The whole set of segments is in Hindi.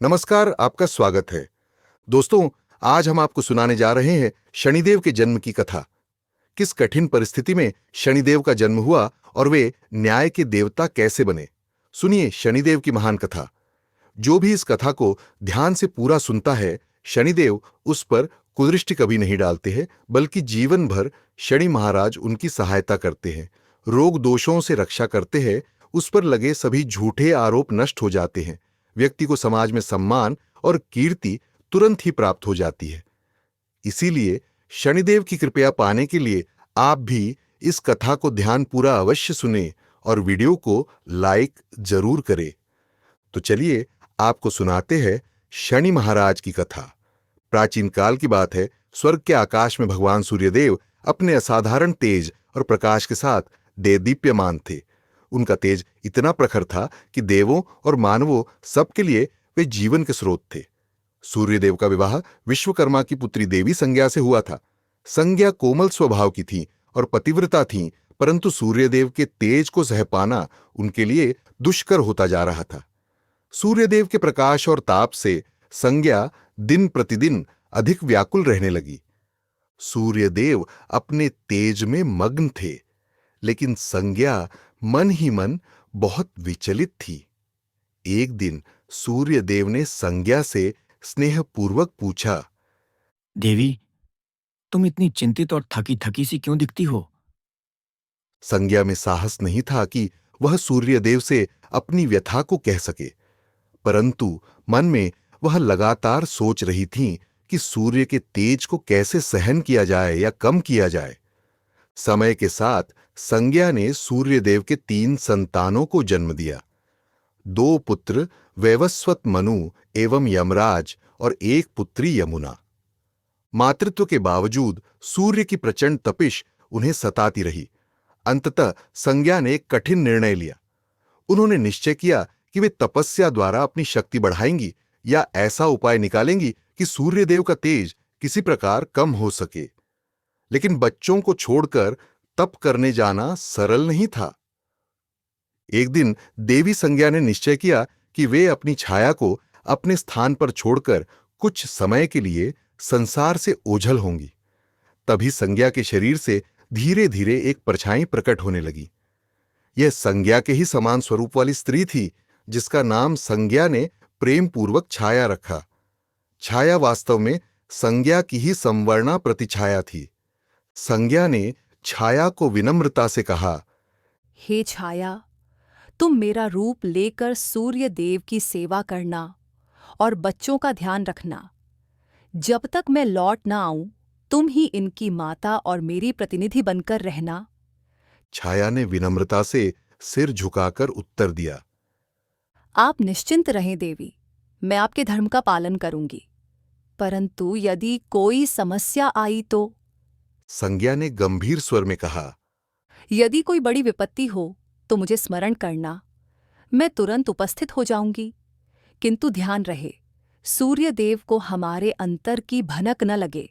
नमस्कार, आपका स्वागत है। दोस्तों, आज हम आपको सुनाने जा रहे हैं शनिदेव के जन्म की कथा। किस कठिन परिस्थिति में शनिदेव का जन्म हुआ और वे न्याय के देवता कैसे बने। सुनिए शनिदेव की महान कथा। जो भी इस कथा को ध्यान से पूरा सुनता है, शनिदेव उस पर कुदृष्टि कभी नहीं डालते हैं, बल्कि जीवन भर शनि महाराज उनकी सहायता करते हैं, रोग दोषों से रक्षा करते हैं, उस पर लगे सभी झूठे आरोप नष्ट हो जाते हैं, व्यक्ति को समाज में सम्मान और कीर्ति तुरंत ही प्राप्त हो जाती है। इसीलिए शनिदेव की कृपया पाने के लिए आप भी इस कथा को ध्यानपूर्वक अवश्य सुने और वीडियो को लाइक जरूर करें। तो चलिए आपको सुनाते हैं शनि महाराज की कथा। प्राचीन काल की बात है। स्वर्ग के आकाश में भगवान सूर्यदेव अपने असाधारण तेज और प्रकाश के साथ देदीप्यमान थे। उनका तेज इतना प्रखर था कि देवों और मानवों सबके लिए वे जीवन के स्रोत थे। सूर्यदेव का विवाह विश्वकर्मा की पुत्री देवी संज्ञा से हुआ था। संज्ञा कोमल स्वभाव की थी और पतिव्रता थी, परंतु सूर्यदेव के तेज को सह पाना उनके लिए दुष्कर होता जा रहा था। सूर्यदेव के प्रकाश और ताप से संज्ञा दिन प्रतिदिन अधिक व्याकुल रहने लगी। सूर्यदेव अपने तेज में मग्न थे, लेकिन संज्ञा मन ही मन बहुत विचलित थी। एक दिन सूर्यदेव ने संज्ञा से स्नेहपूर्वक पूछा, देवी, तुम इतनी चिंतित और थकी थकी सी क्यों दिखती हो? संज्ञा में साहस नहीं था कि वह सूर्यदेव से अपनी व्यथा को कह सके, परंतु मन में वह लगातार सोच रही थीं कि सूर्य के तेज को कैसे सहन किया जाए या कम किया जाए। समय के साथ संज्ञा ने सूर्यदेव के 3 संतानों को जन्म दिया। 2 पुत्र वैवस्वत मनु एवं यमराज और 1 पुत्री यमुना। मातृत्व के बावजूद सूर्य की प्रचंड तपिश उन्हें सताती रही। अंततः संज्ञा ने एक कठिन निर्णय लिया। उन्होंने निश्चय किया कि वे तपस्या द्वारा अपनी शक्ति बढ़ाएंगी या ऐसा उपाय निकालेंगी कि सूर्यदेव का तेज किसी प्रकार कम हो सके। लेकिन बच्चों को छोड़कर तप करने जाना सरल नहीं था। एक दिन देवी संज्ञा ने निश्चय किया कि वे अपनी छाया को अपने स्थान पर छोड़कर कुछ समय के लिए संसार से ओझल होंगी। तभी संज्ञा के शरीर से धीरे धीरे एक परछाई प्रकट होने लगी। यह संज्ञा के ही समान स्वरूप वाली स्त्री थी, जिसका नाम संज्ञा ने प्रेम पूर्वक छाया रखा। छाया वास्तव में संज्ञा की ही संवर्णा प्रतिछाया थी। संज्ञा ने छाया को विनम्रता से कहा, हे छाया, तुम मेरा रूप लेकर सूर्य देव की सेवा करना और बच्चों का ध्यान रखना। जब तक मैं लौट ना आऊं, तुम ही इनकी माता और मेरी प्रतिनिधि बनकर रहना। छाया ने विनम्रता से सिर झुकाकर उत्तर दिया, आप निश्चिंत रहें देवी, मैं आपके धर्म का पालन करूंगी। परंतु यदि कोई समस्या आई तो? संज्ञा ने गंभीर स्वर में कहा, यदि कोई बड़ी विपत्ति हो तो मुझे स्मरण करना, मैं तुरंत उपस्थित हो जाऊंगी। किंतु ध्यान रहे, सूर्य देव को हमारे अंतर की भनक न लगे।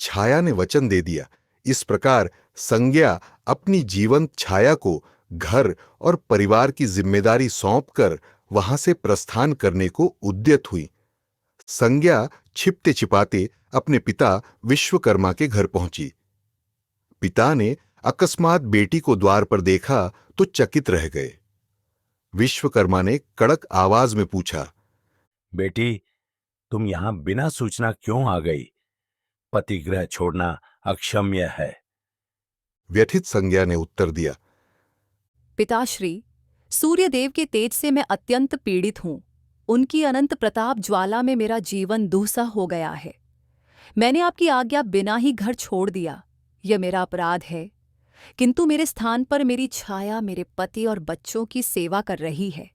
छाया ने वचन दे दिया। इस प्रकार संज्ञा अपनी जीवंत छाया को घर और परिवार की जिम्मेदारी सौंपकर वहां से प्रस्थान करने को उद्यत हुई। संज्ञा छिपते छिपाते अपने पिता विश्वकर्मा के घर पहुंची। पिता ने अकस्मात बेटी को द्वार पर देखा तो चकित रह गए। विश्वकर्मा ने कड़क आवाज में पूछा, बेटी, तुम यहां बिना सूचना क्यों आ गई? पतिगृह छोड़ना अक्षम्य है। व्यथित संज्ञा ने उत्तर दिया, पिताश्री, सूर्यदेव के तेज से मैं अत्यंत पीड़ित हूं। उनकी अनंत प्रताप ज्वाला में मेरा जीवन दुस्सह हो गया है। मैंने आपकी आज्ञा बिना ही घर छोड़ दिया। यह मेरा अपराध है, किंतु मेरे स्थान पर मेरी छाया मेरे पति और बच्चों की सेवा कर रही है।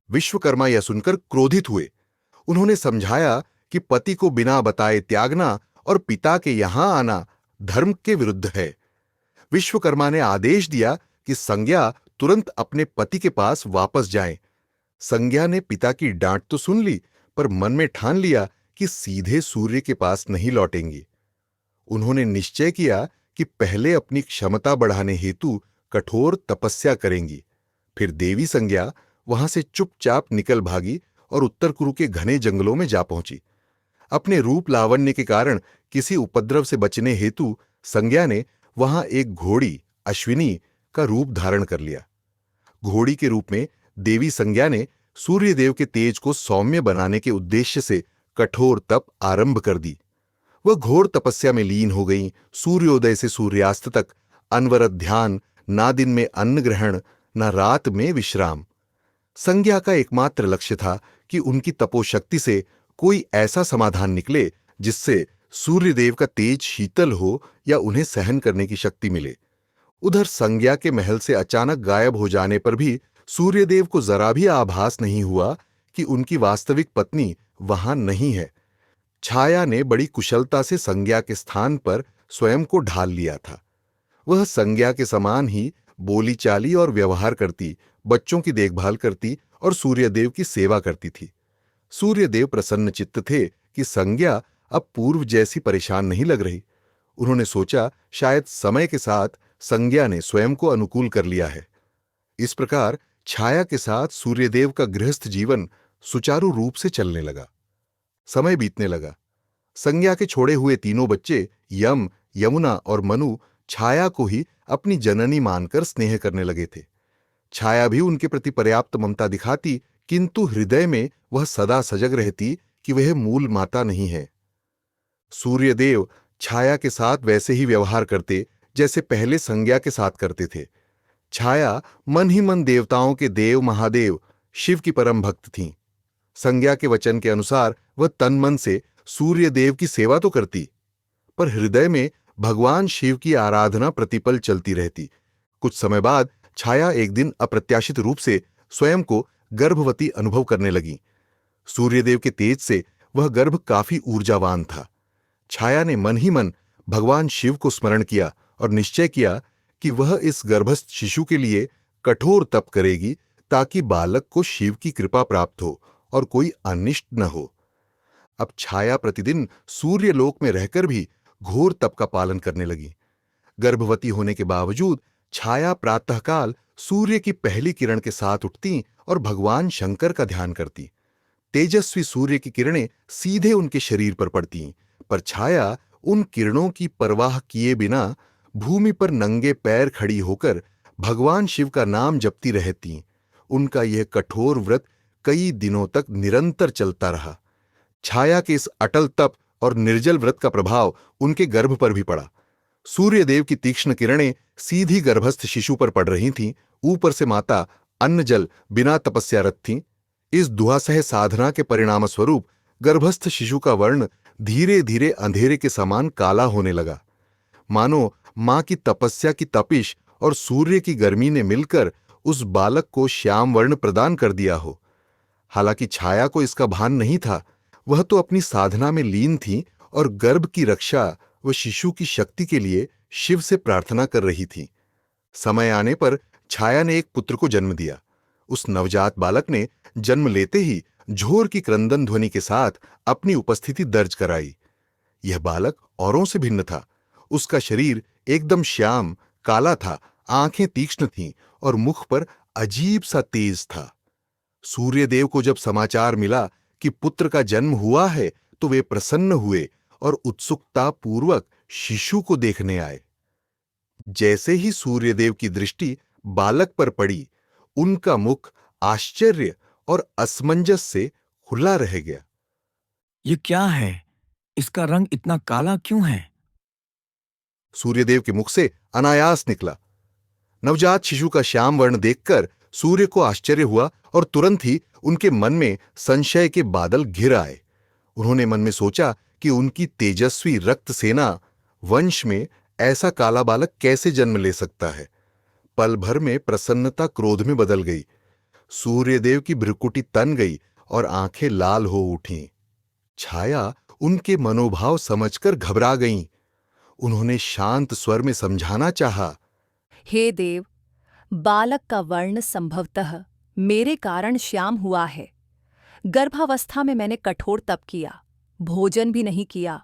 विश्वकर्मा यह सुनकर क्रोधित हुए। उन्होंने समझाया कि पति को बिना बताए त्यागना और पिता के यहां आना धर्म के विरुद्ध है। विश्वकर्मा ने आदेश दिया कि संज्ञा तुरंत अपने पति के पास वापस जाए। संज्ञा ने पिता की डांट तो सुन ली, पर मन में ठान लिया कि सीधे सूर्य के पास नहीं लौटेंगी। उन्होंने निश्चय किया कि पहले अपनी क्षमता बढ़ाने हेतु कठोर तपस्या करेंगी। फिर देवी संज्ञा वहां से चुपचाप निकल भागी और उत्तर कुरु के घने जंगलों में जा पहुंची। अपने रूप लावण्य के कारण किसी उपद्रव से बचने हेतु संज्ञा ने वहां एक घोड़ी अश्विनी का रूप धारण कर लिया। घोड़ी के रूप में देवी संज्ञा ने सूर्यदेव के तेज को सौम्य बनाने के उद्देश्य से कठोर तप आरंभ कर दी। वह घोर तपस्या में लीन हो गईं। सूर्योदय से सूर्यास्त तक अनवरत ध्यान, ना दिन में अन्न ग्रहण, ना रात में विश्राम। संज्ञा का एकमात्र लक्ष्य था कि उनकी तपोशक्ति से कोई ऐसा समाधान निकले जिससे सूर्यदेव का तेज शीतल हो या उन्हें सहन करने की शक्ति मिले। उधर संज्ञा के महल से अचानक गायब हो जाने पर भी सूर्यदेव को जरा भी आभास नहीं हुआ कि उनकी वास्तविक पत्नी वहां नहीं है। छाया ने बड़ी कुशलता से संज्ञा के स्थान पर स्वयं को ढाल लिया था। वह संज्ञा के समान ही बोली चाली और व्यवहार करती, बच्चों की देखभाल करती और सूर्यदेव की सेवा करती थी। सूर्यदेव प्रसन्न चित्त थे कि संज्ञा अब पूर्व जैसी परेशान नहीं लग रही। उन्होंने सोचा शायद समय के साथ संज्ञा ने स्वयं को अनुकूल कर लिया है। इस प्रकार छाया के साथ सूर्यदेव का गृहस्थ जीवन सुचारू रूप से चलने लगा। समय बीतने लगा। संज्ञा के छोड़े हुए तीनों बच्चे यम, यमुना और मनु छाया को ही अपनी जननी मानकर स्नेह करने लगे थे। छाया भी उनके प्रति पर्याप्त ममता दिखाती, किंतु हृदय में वह सदा सजग रहती कि वह मूल माता नहीं है। सूर्यदेव छाया के साथ वैसे ही व्यवहार करते जैसे पहले संज्ञा के साथ करते थे। छाया मन ही मन देवताओं के देव महादेव शिव की परम भक्त थीं। संज्ञा के वचन के अनुसार वह तन मन से सूर्यदेव की सेवा तो करती, पर हृदय में भगवान शिव की आराधना प्रतिपल चलती रहती। कुछ समय बाद छाया एक दिन अप्रत्याशित रूप से स्वयं को गर्भवती अनुभव करने लगी। सूर्यदेव के तेज से वह गर्भ काफी ऊर्जावान था। छाया ने मन ही मन भगवान शिव को स्मरण किया और निश्चय किया कि वह इस गर्भस्थ शिशु के लिए कठोर तप करेगी ताकि बालक को शिव की कृपा प्राप्त हो और कोई अनिष्ट न हो। अब छाया प्रतिदिन सूर्यलोक में रहकर भी घोर तप का पालन करने लगी। गर्भवती होने के बावजूद छाया प्रातःकाल सूर्य की पहली किरण के साथ उठती और भगवान शंकर का ध्यान करती। तेजस्वी सूर्य की किरणें सीधे उनके शरीर पर पड़ती, पर छाया उन किरणों की परवाह किए बिना भूमि पर नंगे पैर खड़ी होकर भगवान शिव का नाम जपती रहती। उनका यह कठोर व्रत कई दिनों तक निरंतर चलता रहा। छाया के इस अटल तप और निर्जल व्रत का प्रभाव उनके गर्भ पर भी पड़ा। सूर्यदेव की तीक्ष्ण किरणें सीधी गर्भस्थ शिशु पर पड़ रही थीं। ऊपर से माता अन्न जल बिना तपस्यारत थीं। इस दुआसह साधना के परिणाम स्वरूप गर्भस्थ शिशु का वर्ण धीरे धीरे अंधेरे के समान काला होने लगा, मानो मां की तपस्या की तपिश और सूर्य की गर्मी ने मिलकर उस बालक को श्याम वर्ण प्रदान कर दिया हो। हालांकि छाया को इसका भान नहीं था। वह तो अपनी साधना में लीन थी और गर्भ की रक्षा व शिशु की शक्ति के लिए शिव से प्रार्थना कर रही थी। समय आने पर छाया ने एक पुत्र को जन्म दिया। उस नवजात बालक ने जन्म लेते ही झोर की क्रंदन ध्वनि के साथ अपनी उपस्थिति दर्ज कराई। यह बालक औरों से भिन्न था। उसका शरीर एकदम श्याम काला था, आंखें तीक्ष्ण थीं और मुख पर अजीब सा तेज था। सूर्यदेव को जब समाचार मिला कि पुत्र का जन्म हुआ है तो वे प्रसन्न हुए और उत्सुकता पूर्वक शिशु को देखने आए। जैसे ही सूर्यदेव की दृष्टि बालक पर पड़ी, उनका मुख आश्चर्य और असमंजस से खुला रह गया। ये क्या है? इसका रंग इतना काला क्यों है? सूर्यदेव के मुख से अनायास निकला। नवजात शिशु का श्याम वर्ण देखकर सूर्य को आश्चर्य हुआ और तुरंत ही उनके मन में संशय के बादल घिर आए। उन्होंने मन में सोचा कि उनकी तेजस्वी रक्त सेना वंश में ऐसा काला बालक कैसे जन्म ले सकता है। पल भर में प्रसन्नता क्रोध में बदल गई। सूर्यदेव की भ्रुकुटी तन गई और आंखें लाल हो उठीं। छाया उनके मनोभाव समझकर घबरा गईं। उन्होंने शांत स्वर में समझाना चाहा, हे देव, बालक का वर्ण संभवतः मेरे कारण श्याम हुआ है। गर्भावस्था में मैंने कठोर तप किया, भोजन भी नहीं किया।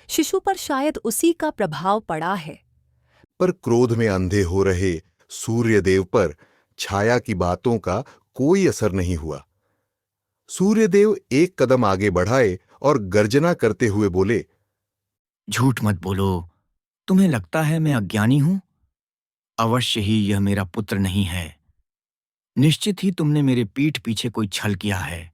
शिशु पर शायद उसी का प्रभाव पड़ा है। पर क्रोध में अंधे हो रहे सूर्यदेव पर छाया की बातों का कोई असर नहीं हुआ। सूर्यदेव एक कदम आगे बढ़ाए और गर्जना करते हुए बोले, झूठ मत बोलो। तुम्हें लगता है मैं अज्ञानी हूं? अवश्य ही यह मेरा पुत्र नहीं है। निश्चित ही तुमने मेरे पीठ पीछे कोई छल किया है।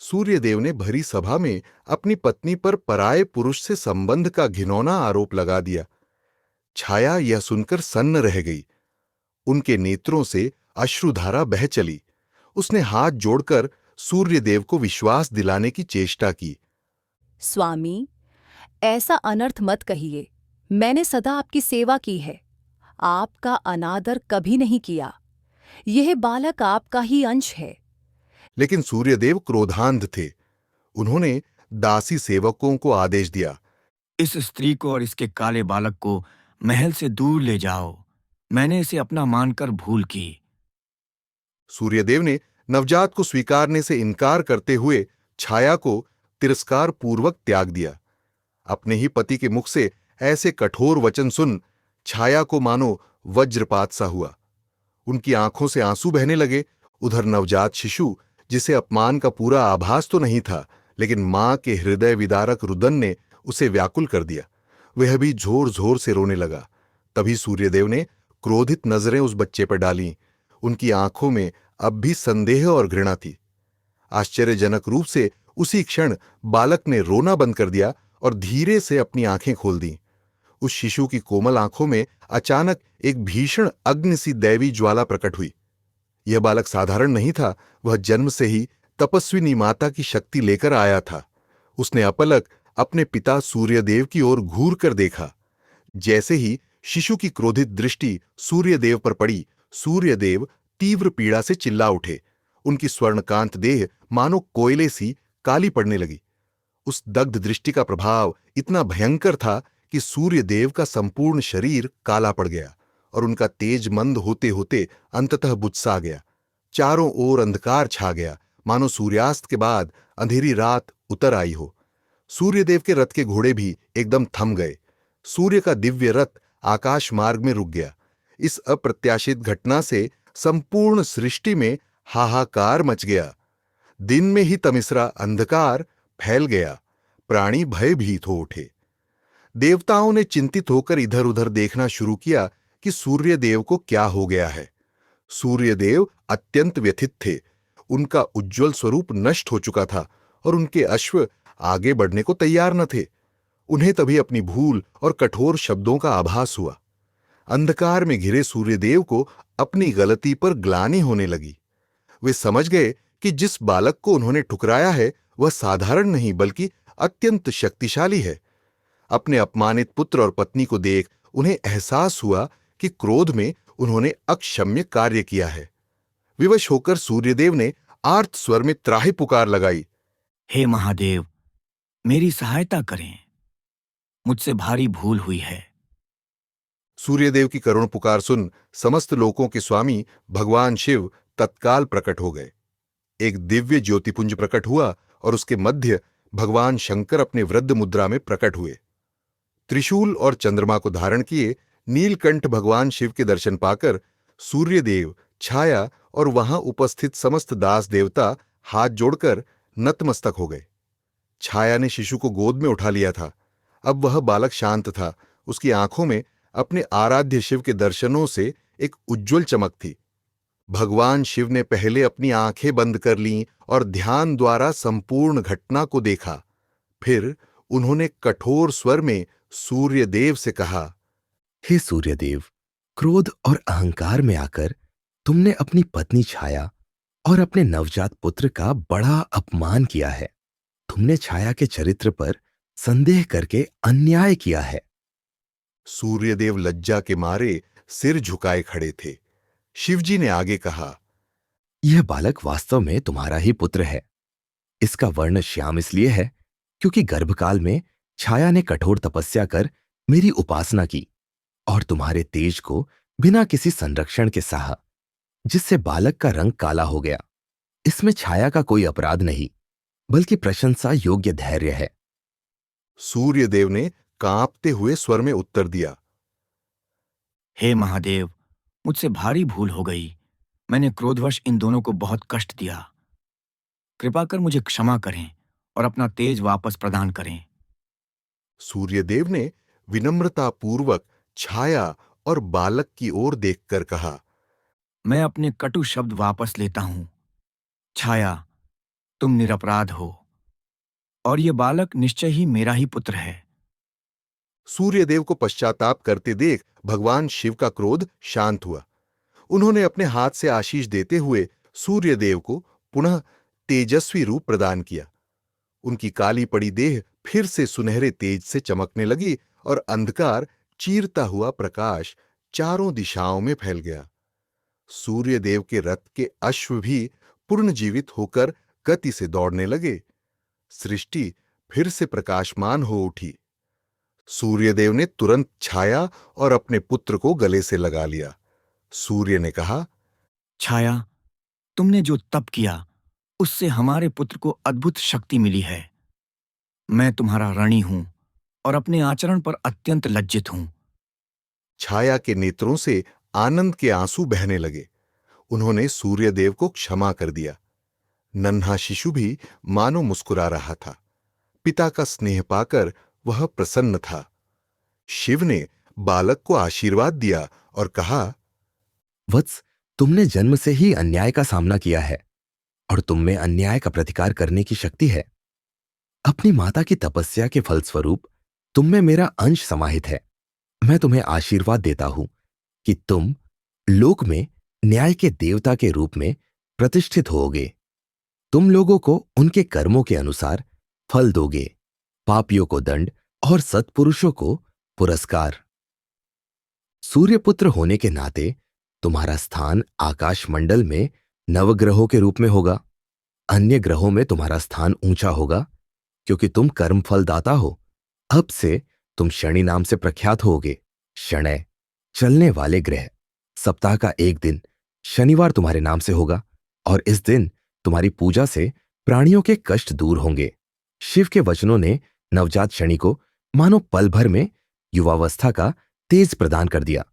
सूर्यदेव ने भरी सभा में अपनी पत्नी पर पराये पुरुष से संबंध का घिनौना आरोप लगा दिया। छाया यह सुनकर सन्न रह गई। उनके नेत्रों से अश्रुधारा बह चली। उसने हाथ जोड़कर सूर्यदेव को विश्वास दिलाने की चेष्टा की। स्वामी, ऐसा अनर्थ मत कहिए। मैंने सदा आपकी सेवा की है, आपका अनादर कभी नहीं किया। यह बालक आपका ही अंश है। लेकिन सूर्यदेव क्रोधांध थे। उन्होंने दासी सेवकों को आदेश दिया, इस स्त्री को और इसके काले बालक को महल से दूर ले जाओ। मैंने इसे अपना मानकर भूल की। सूर्यदेव ने नवजात को स्वीकारने से इनकार करते हुए छाया को तिरस्कार पूर्वक त्याग दिया। अपने ही पति के मुख से ऐसे कठोर वचन सुन छाया को मानो वज्रपात सा हुआ। उनकी आंखों से आंसू बहने लगे। उधर नवजात शिशु, जिसे अपमान का पूरा आभास तो नहीं था, लेकिन मां के हृदय विदारक रुदन ने उसे व्याकुल कर दिया। वह भी जोर जोर से रोने लगा। तभी सूर्यदेव ने क्रोधित नजरें उस बच्चे पर डालीं। उनकी आंखों में अब भी संदेह और घृणा थी। आश्चर्यजनक रूप से उसी क्षण बालक ने रोना बंद कर दिया और धीरे से अपनी आंखें खोल दीं। उस शिशु की कोमल आंखों में अचानक एक भीषण अग्नि सी दैवी ज्वाला प्रकट हुई। यह बालक साधारण नहीं था, वह जन्म से ही तपस्विनी माता की शक्ति लेकर आया था। उसने अपलक अपने पिता सूर्यदेव की ओर घूर कर देखा। जैसे ही शिशु की क्रोधित दृष्टि सूर्यदेव पर पड़ी, सूर्यदेव तीव्र पीड़ा से चिल्ला उठे। उनकी स्वर्णकांत देह मानो कोयले सी काली पड़ने लगी। उस दग्ध दृष्टि का प्रभाव इतना भयंकर था कि सूर्यदेव का संपूर्ण शरीर काला पड़ गया और उनका तेज मंद होते होते अंततः बुझसा गया। चारों ओर अंधकार छा गया, मानो सूर्यास्त के बाद अंधेरी रात उतर आई हो। सूर्यदेव के रथ के घोड़े भी एकदम थम गए। सूर्य का दिव्य रथ आकाश मार्ग में रुक गया। इस अप्रत्याशित घटना से संपूर्ण सृष्टि में हाहाकार मच गया। दिन में ही तमिसरा अंधकार फैल गया। प्राणी भयभीत हो उठे। देवताओं ने चिंतित होकर इधर उधर देखना शुरू किया कि सूर्यदेव को क्या हो गया है। सूर्यदेव अत्यंत व्यथित थे। उनका उज्ज्वल स्वरूप नष्ट हो चुका था और उनके अश्व आगे बढ़ने को तैयार न थे। उन्हें तभी अपनी भूल और कठोर शब्दों का आभास हुआ। अंधकार में घिरे सूर्यदेव को अपनी गलती पर ग्लानि होने लगी। वे समझ गए कि जिस बालक को उन्होंने ठुकराया है वह साधारण नहीं बल्कि अत्यंत शक्तिशाली है। अपने अपमानित पुत्र और पत्नी को देख उन्हें एहसास हुआ कि क्रोध में उन्होंने अक्षम्य कार्य किया है। विवश होकर सूर्यदेव ने आर्त स्वर में त्राहि पुकार लगाई, हे महादेव, मेरी सहायता करें। मुझसे भारी भूल हुई है। सूर्यदेव की करुण पुकार सुन समस्त लोकों के स्वामी भगवान शिव तत्काल प्रकट हो गए। एक दिव्य ज्योतिपुंज प्रकट हुआ और उसके मध्य भगवान शंकर अपने वृद्ध मुद्रा में प्रकट हुए। त्रिशूल और चंद्रमा को धारण किए नीलकंठ भगवान शिव के दर्शन पाकर सूर्यदेव, छाया और वहां उपस्थित समस्त दास देवता हाथ जोड़कर नतमस्तक हो गए। छाया ने शिशु को गोद में उठा लिया था। अब वह बालक शांत था। उसकी आंखों में अपने आराध्य शिव के दर्शनों से एक उज्ज्वल चमक थी। भगवान शिव ने पहले अपनी आंखें बंद कर लीं और ध्यान द्वारा संपूर्ण घटना को देखा। फिर उन्होंने कठोर स्वर में सूर्यदेव से कहा, हे सूर्यदेव, क्रोध और अहंकार में आकर तुमने अपनी पत्नी छाया और अपने नवजात पुत्र का बड़ा अपमान किया है। तुमने छाया के चरित्र पर संदेह करके अन्याय किया है। सूर्यदेव लज्जा के मारे सिर झुकाए खड़े थे। शिवजी ने आगे कहा, यह बालक वास्तव में तुम्हारा ही पुत्र है। इसका वर्ण श्याम इसलिए है क्योंकि गर्भकाल में छाया ने कठोर तपस्या कर मेरी उपासना की और तुम्हारे तेज को बिना किसी संरक्षण के सहा, जिससे बालक का रंग काला हो गया। इसमें छाया का कोई अपराध नहीं, बल्कि प्रशंसा योग्य धैर्य है। सूर्यदेव ने कांपते हुए स्वर में उत्तर दिया, हे महादेव, मुझसे भारी भूल हो गई। मैंने क्रोधवश इन दोनों को बहुत कष्ट दिया। कृपा कर मुझे क्षमा करें और अपना तेज वापस प्रदान करें। सूर्यदेव ने विनम्रतापूर्वक छाया और बालक की ओर देखकर कहा, मैं अपने कटु शब्द वापस लेता हूं। छाया, तुम निरपराध हो और ये बालक निश्चय ही मेरा ही पुत्र है। सूर्यदेव को पश्चाताप करते देख भगवान शिव का क्रोध शांत हुआ। उन्होंने अपने हाथ से आशीष देते हुए सूर्यदेव को पुनः तेजस्वी रूप प्रदान किया। उनकी काली पड़ी देह फिर से सुनहरे तेज से चमकने लगी और अंधकार चीरता हुआ प्रकाश चारों दिशाओं में फैल गया। सूर्यदेव के रथ के अश्व भी पुनर्जीवित होकर गति से दौड़ने लगे। सृष्टि फिर से प्रकाशमान हो उठी। सूर्यदेव ने तुरंत छाया और अपने पुत्र को गले से लगा लिया। सूर्य ने कहा, छाया, तुमने जो तप किया उससे हमारे पुत्र को अद्भुत शक्ति मिली है। मैं तुम्हारा ऋणी हूं और अपने आचरण पर अत्यंत लज्जित हूं। छाया के नेत्रों से आनंद के आंसू बहने लगे। उन्होंने सूर्यदेव को क्षमा कर दिया। नन्हा शिशु भी मानो मुस्कुरा रहा था। पिता का स्नेह पाकर वह प्रसन्न था। शिव ने बालक को आशीर्वाद दिया और कहा, वत्स, तुमने जन्म से ही अन्याय का सामना किया है और तुम में अन्याय का प्रतिकार करने की शक्ति है। अपनी माता की तपस्या के फलस्वरूप तुम में मेरा अंश समाहित है। मैं तुम्हें आशीर्वाद देता हूं कि तुम लोक में न्याय के देवता के रूप में प्रतिष्ठित होगे। तुम लोगों को उनके कर्मों के अनुसार फल दोगे, पापियों को दंड और सत्पुरुषों को पुरस्कार। सूर्यपुत्र होने के नाते तुम्हारा स्थान आकाश मंडल में नवग्रहों के रूप में होगा। अन्य ग्रहों में तुम्हारा स्थान ऊंचा होगा क्योंकि तुम कर्म फलदाता हो। अब से तुम शनि नाम से प्रख्यात होगे। शनय, चलने वाले ग्रह। सप्ताह का एक दिन शनिवार तुम्हारे नाम से होगा और इस दिन तुम्हारी पूजा से प्राणियों के कष्ट दूर होंगे। शिव के वचनों ने नवजात शनि को मानो पल भर में युवावस्था का तेज प्रदान कर दिया।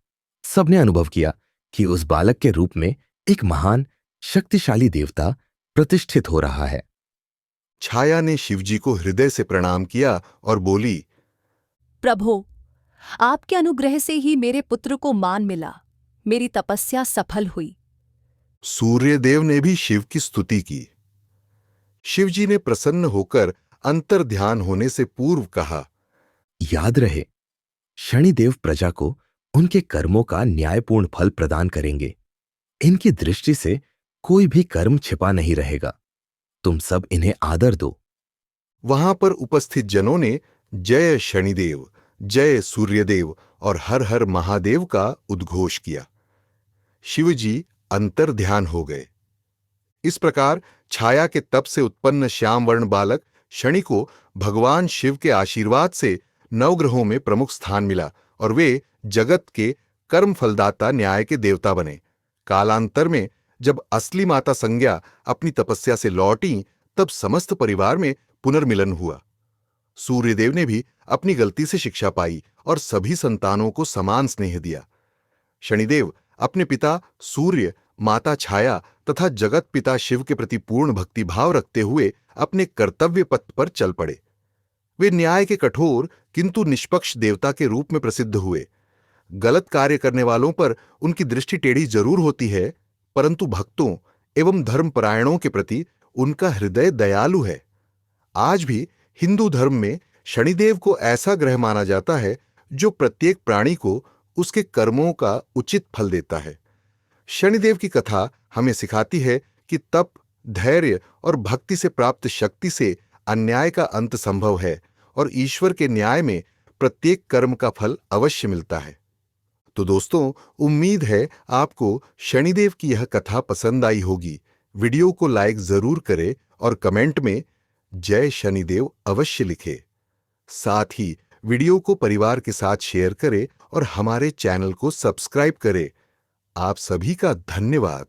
सबने अनुभव किया कि उस बालक के रूप में एक महान शक्तिशाली देवता प्रतिष्ठित हो रहा है। छाया ने शिवजी को हृदय से प्रणाम किया और बोली, प्रभो, आपके अनुग्रह से ही मेरे पुत्र को मान मिला। मेरी तपस्या सफल हुई। सूर्यदेव ने भी शिव की स्तुति की। शिवजी ने प्रसन्न होकर अंतर ध्यान होने से पूर्व कहा, याद रहे, शनिदेव प्रजा को उनके कर्मों का न्यायपूर्ण फल प्रदान करेंगे। इनकी दृष्टि से कोई भी कर्म छिपा नहीं रहेगा। तुम सब इन्हें आदर दो। वहां पर उपस्थित जनों ने जय शनिदेव, जय सूर्यदेव और हर हर महादेव का उद्घोष किया। शिवजी अंतर ध्यान हो गए। इस प्रकार छाया के तप से उत्पन्न श्याम वर्ण बालक शनि को भगवान शिव के आशीर्वाद से नवग्रहों में प्रमुख स्थान मिला और वे जगत के कर्म फलदाता न्याय के देवता बने। कालांतर में जब असली माता संज्ञा अपनी तपस्या से लौटी, तब समस्त परिवार में पुनर्मिलन हुआ। सूर्यदेव ने भी अपनी गलती से शिक्षा पाई और सभी संतानों को समान स्नेह दिया। शनिदेव अपने पिता सूर्य, माता छाया तथा जगत पिता शिव के प्रति पूर्ण भक्तिभाव रखते हुए अपने कर्तव्य पथ पर चल पड़े। वे न्याय के कठोर किंतु निष्पक्ष देवता के रूप में प्रसिद्ध हुए। गलत कार्य करने वालों पर उनकी दृष्टि टेढ़ी जरूर होती है, परंतु भक्तों एवं धर्मपरायणों के प्रति उनका हृदय दयालु है। आज भी हिंदू धर्म में शनिदेव को ऐसा ग्रह माना जाता है जो प्रत्येक प्राणी को उसके कर्मों का उचित फल देता है। शनिदेव की कथा हमें सिखाती है कि तप, धैर्य और भक्ति से प्राप्त शक्ति से अन्याय का अंत संभव है और ईश्वर के न्याय में प्रत्येक कर्म का फल अवश्य मिलता है। तो दोस्तों, उम्मीद है आपको शनिदेव की यह कथा पसंद आई होगी। वीडियो को लाइक जरूर करें और कमेंट में जय शनिदेव अवश्य लिखें। साथ ही वीडियो को परिवार के साथ शेयर करें और हमारे चैनल को सब्सक्राइब करें। आप सभी का धन्यवाद।